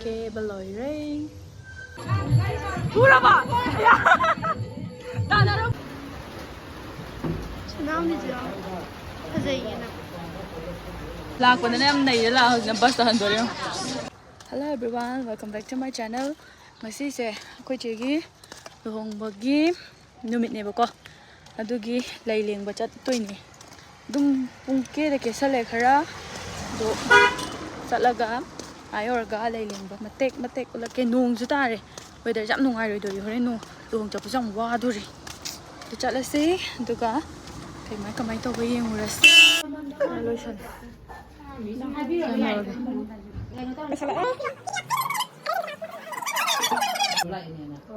케이블러이레 돌아봐! 야! 나나랑 나오니죠? 하자이나. lakpa na em này là bus tahan do rin. Hello everyone, welcome back to my channel. Ngasi se akhoi che gi luhongba gi numit ne ba ko. Adugi laileng ba chat toini. Dum pung ke de ke sale khara do salaga ayorga laileng ba matek ula ke nung ju tare. Weather jam nungai roi do ri hore nu luhong cha pusang wa du ri. To chala se duga kai mai kamai to ba yeng uras. Lotion.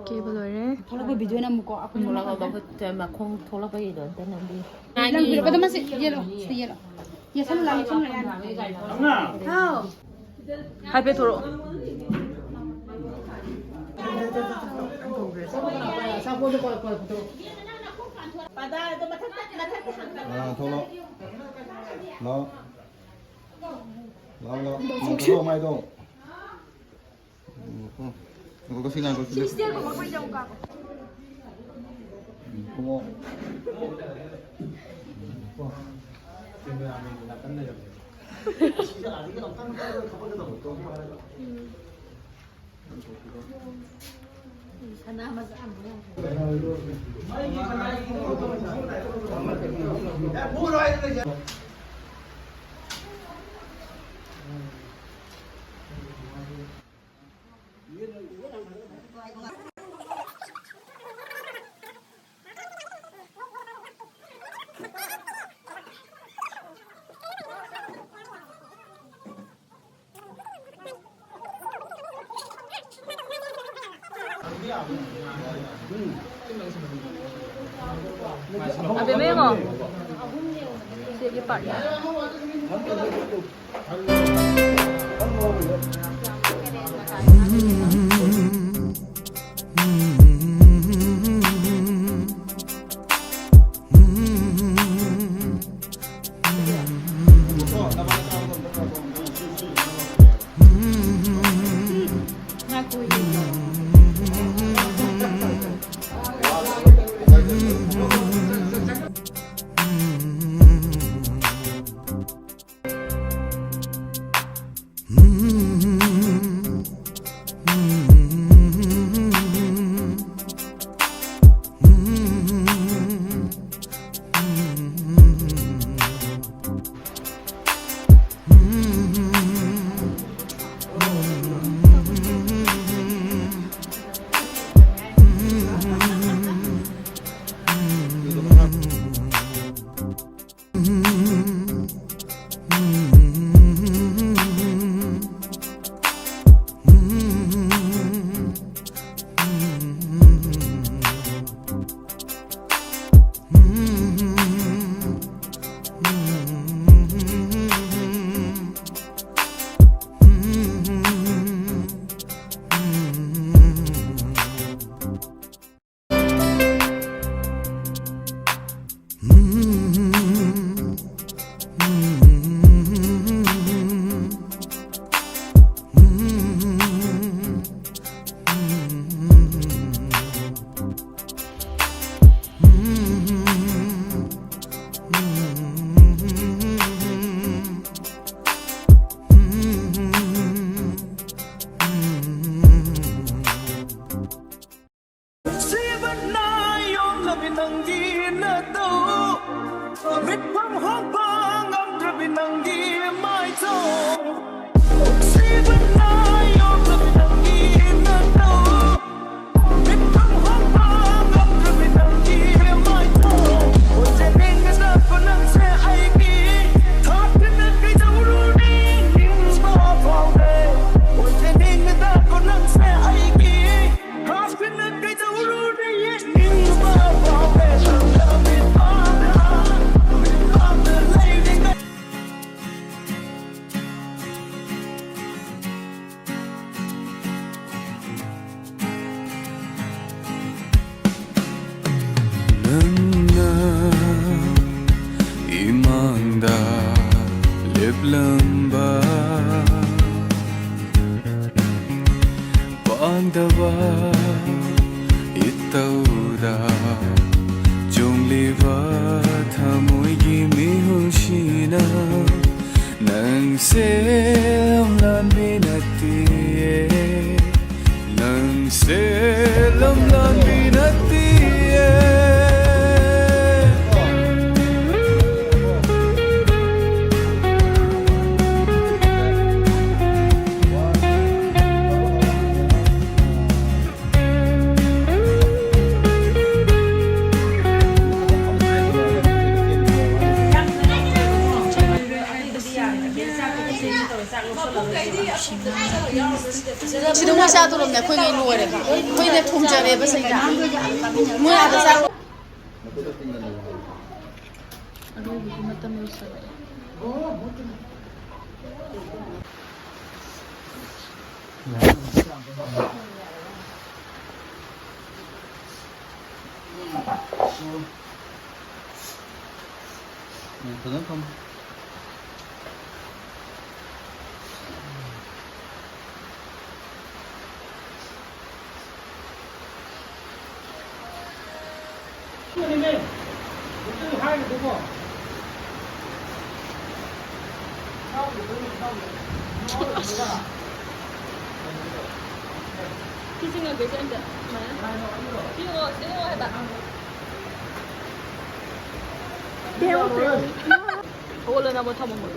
Cable rồi thôi cái video này một có aku mulai kalau betul macam thôi cái gì đó tên nanti. Lang video pada masih yellow, yellow. Ya selalu lagi ya. How? hai pe thoro thô nó thô mai đâu có xin ăn có xin không Abi mấy ngon. Siap je part. ꯃꯥꯡꯗꯕ ꯏꯇꯧꯗ ꯆꯣꯡꯂꯤꯕ ꯊꯃꯣꯏꯒꯤ ꯃꯤꯍꯨꯜꯁꯤꯅ ꯅꯪꯁꯦ ꯂꯝꯂꯥꯟꯕꯤ ꯅꯠꯇꯤꯌꯦ ꯅꯪꯁꯦ ꯂꯝꯂꯥꯟꯕꯤ ꯅꯠꯇꯤꯌꯦ 지금 회사 들어오면 거기 노래 거기 내 통장에 버서이다 뭐야 버서 ꯑꯔꯣꯏꯕꯒꯤ ꯃꯇꯝ ꯌꯧꯁꯜꯂꯛꯑꯦ Tấn không? 키 생각 괜찮은데 이거 해봐 원래 나 못하면 뭐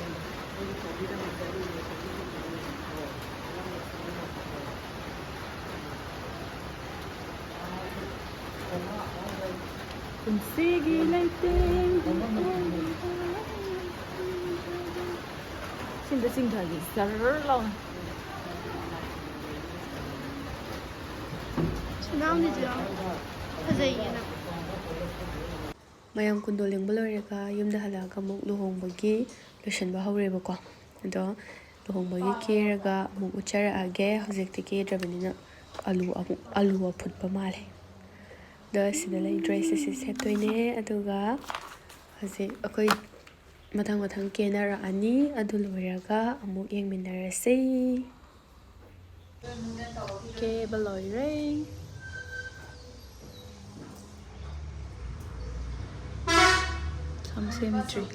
Sige lang ting 생각이 썰렁 ꯃꯌꯥꯝ ꯀꯨꯟꯗꯣ ꯂꯦꯡꯕ ꯂꯣꯏꯔꯒ ꯌꯨꯝꯗ ꯍꯜꯂꯛꯑꯒ ꯑꯃꯨꯛ ꯂꯨꯍꯣꯡꯕꯒꯤ ꯂꯣꯏꯁꯤꯟꯕ ꯍꯧꯔꯦꯕꯀꯣ ꯑꯗꯣ ꯂꯨꯍꯣꯡꯕꯒꯤ ꯀꯦꯔꯒ ꯑꯃꯨꯛ ꯎꯠꯆꯔꯛꯑꯒꯦ ꯍꯧꯖꯤꯛꯇꯤ ꯀꯦꯗ꯭ꯔꯕꯅꯤꯅ ꯑꯂꯨ ꯑꯐꯨꯠꯄ ꯃꯥꯜꯂꯦ ꯑꯗꯣ ꯁꯤꯗ ꯂꯩ ꯗ꯭ꯔꯦꯁ ꯑꯁꯤ ꯁꯦꯠꯇꯣꯏꯅꯦ ꯑꯗꯨꯒ ꯍꯧꯖꯤꯛ ꯑꯩꯈꯣꯏ ꯃꯊꯪ ꯀꯦꯅꯔꯛꯑꯅꯤ ꯑꯗꯨ ꯂꯣꯏꯔꯒ ꯑꯃꯨꯛ ꯌꯦꯡꯃꯤꯟꯅꯔꯁꯤ ꯀꯦꯕ ꯂꯣꯏꯔꯦ ꯁꯝ ꯁꯦꯝꯗ꯭ꯔꯤ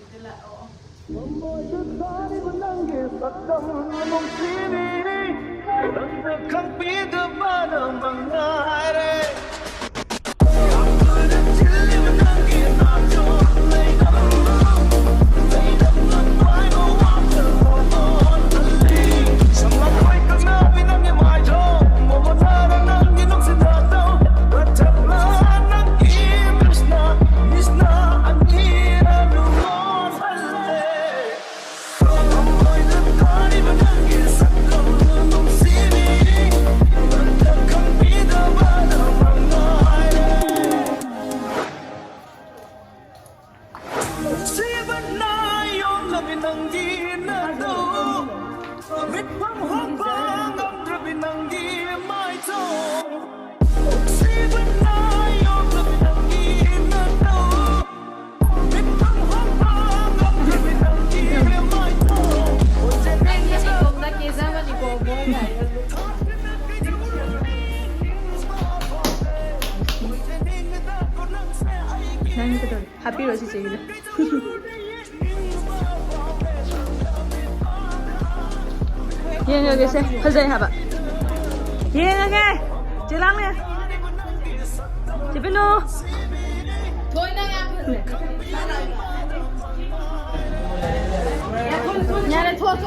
하피로 진짜 얘ꯉꯒꯦ세 फजै हाबा 얘ꯉगे 지랑래 지빈노 토이나 야프네 야래 토토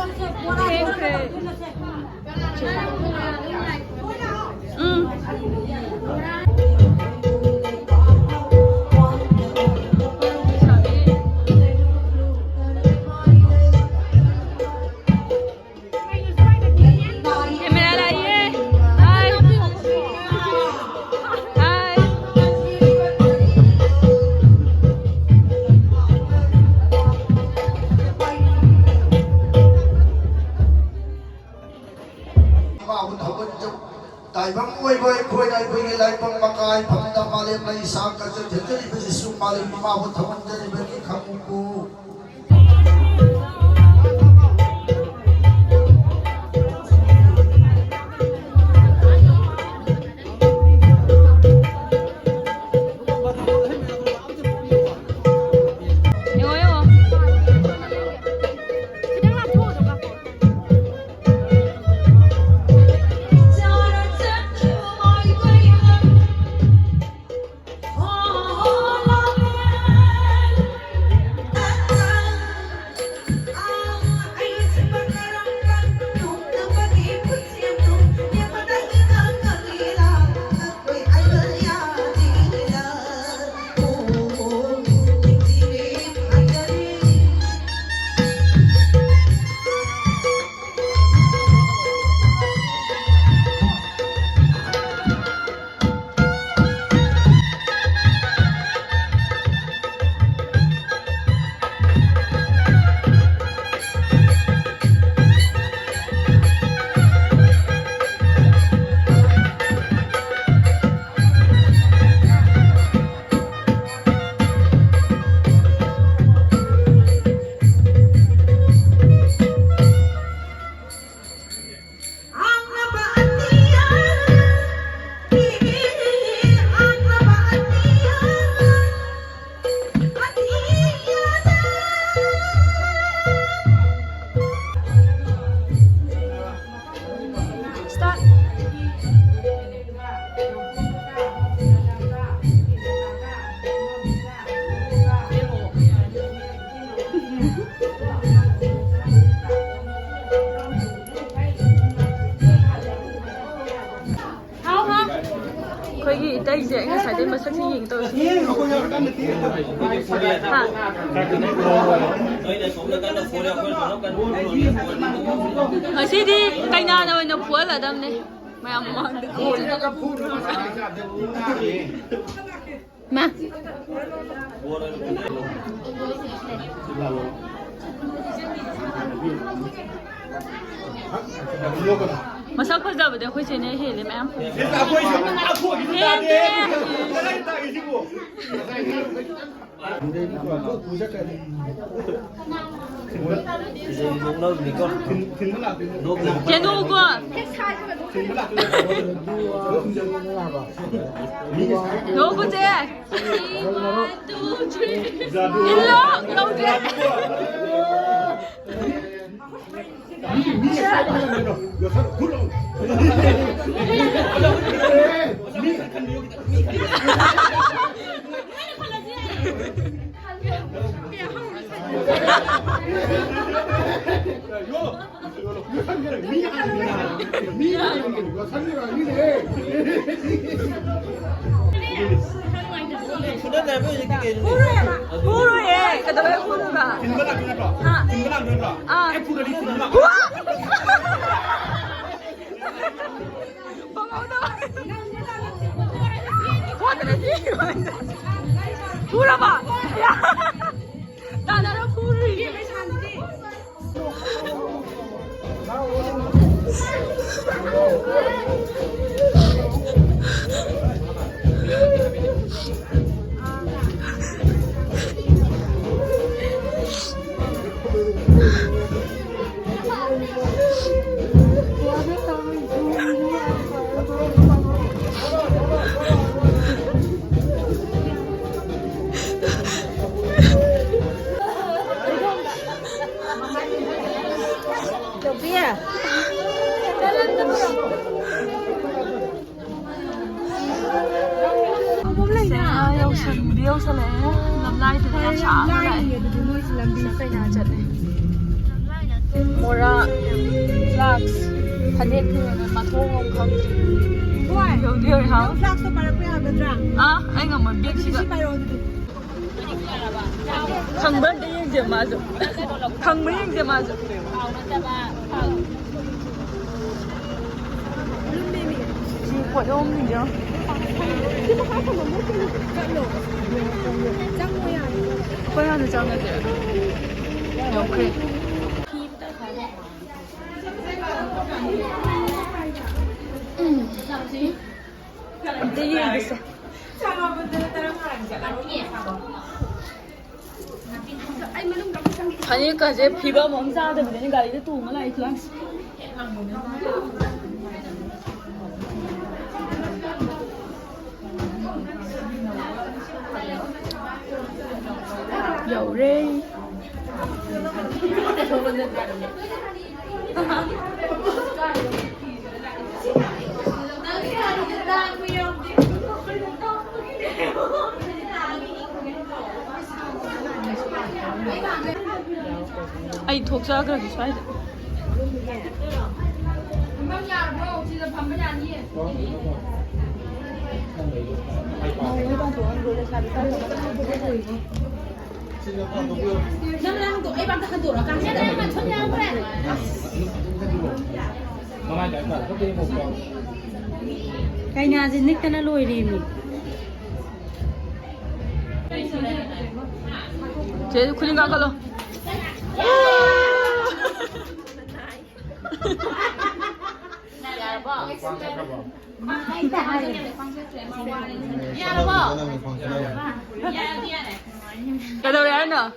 Taibang uy boy boy na ibigay lai pang makai pamda malim na isang kasi jadi besi sumalim mawat haman jadi bagi kamuku. start. 거기 이따 이제 애가 잘 되면 색색이 또. 어시디 까이나나 원나 부어라 담네. 마야 뭐. 마. Masak fazabada akwai ce ne hele ma'am. Kenu ko. No ko je. 1 2 3. Illo, no je. 후루에 그다음에 후루가 후라봐 나나랑 후루 이게 왜 산지 Biêu sao lẽ làm lại từ nhà sáng lại sẽ nhà chật này Mora flax thành niên thường mà thô không không điều điều hả anh mà biết gì vậy thằng bên đi gì mà rồi thằng mấy gì mà rồi chị quậy ôm gì đó 꺼야는 짱이지. 오케이. 이제 이해했어. 가니까지 비가 멈싸다 보니까 이제 또 오면 아이 클래스. Dầu rê 아니 독자 그렇게 써야 돼. Cái nhà gì nick nó lùi đi mình. 제 쿨링 가갈로. Cái đâu đấy nè?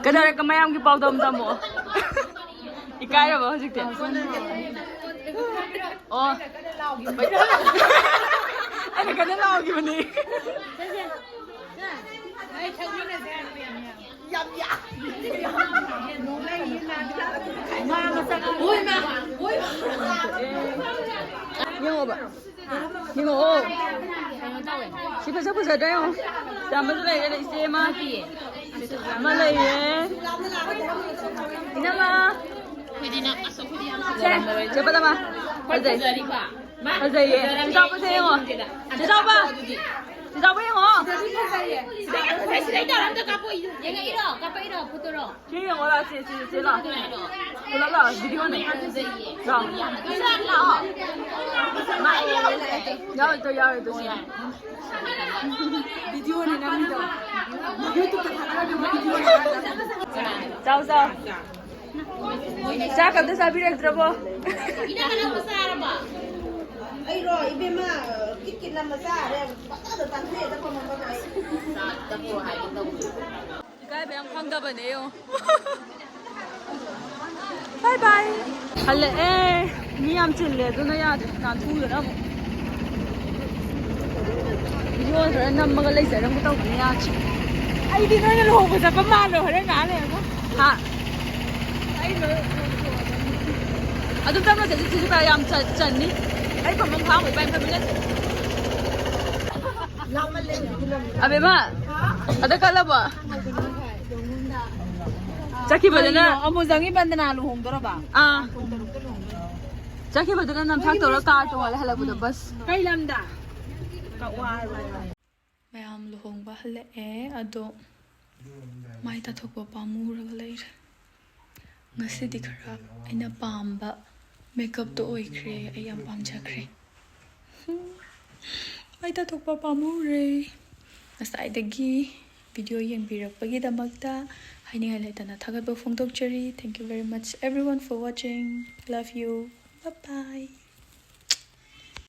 Cái đâu đấy cái mấy ông cái bao tôm tôm mổ? Cái đâu mà dịch tiền? Ồ, anh cái đó lau gì mà đi? ꯌꯦꯡꯉꯣꯕ ꯌꯦꯡꯉꯛꯑꯣ ꯁꯤ ꯐꯖ ꯐꯖꯗ꯭ꯔꯥ ꯌꯦꯡꯉꯣ ꯆꯥꯝꯃꯁꯨ ꯂꯩꯔꯦ ꯏꯆꯦ ꯑꯃ ꯂꯩꯔꯦ 이나마 제발아봐 맞아요 지자오 보세요 지자오 봐 지자오 봐 영어 걔 영어라 제라 몰라 비디오네 야또 비디오네 남니다 유튜브 자우자 자 갑자기 사비를 들어봐 Ayo, ibu mah bikin nama saya, ada tanda ada pemakai. 이거 그냥 황가바네요. 바이바이. 할래. 미암 칠래. 누나야 난 투여라 뭐. 이거 저런 남마가 레이서랑 못 하고 그냥. 아이디 너는 로고 잡아 말로 그래 나네. 하. 아이로. 아좀 잠깐 제지 봐야 암 짠니? Ay, pamangkang may bayang pamilya. Abe ma, ada kala ba? Jackie ba na? Amo zangi banda na luhong dora ba? Ah. Jackie ba na nam thak tora car to wala hala buda bus. Kay lamda. Mayam luhong ba hala ado mai ta thok ba pamuraga leir. Ngasi di khara aina pamba makeup to oikre ay am pamjakre. Mai ta thok ba pamure. Asai video yengbirakpagidamagta haningai laitana thagatba phongdokchari. Thank you very much everyone for watching. Love you. Bye bye.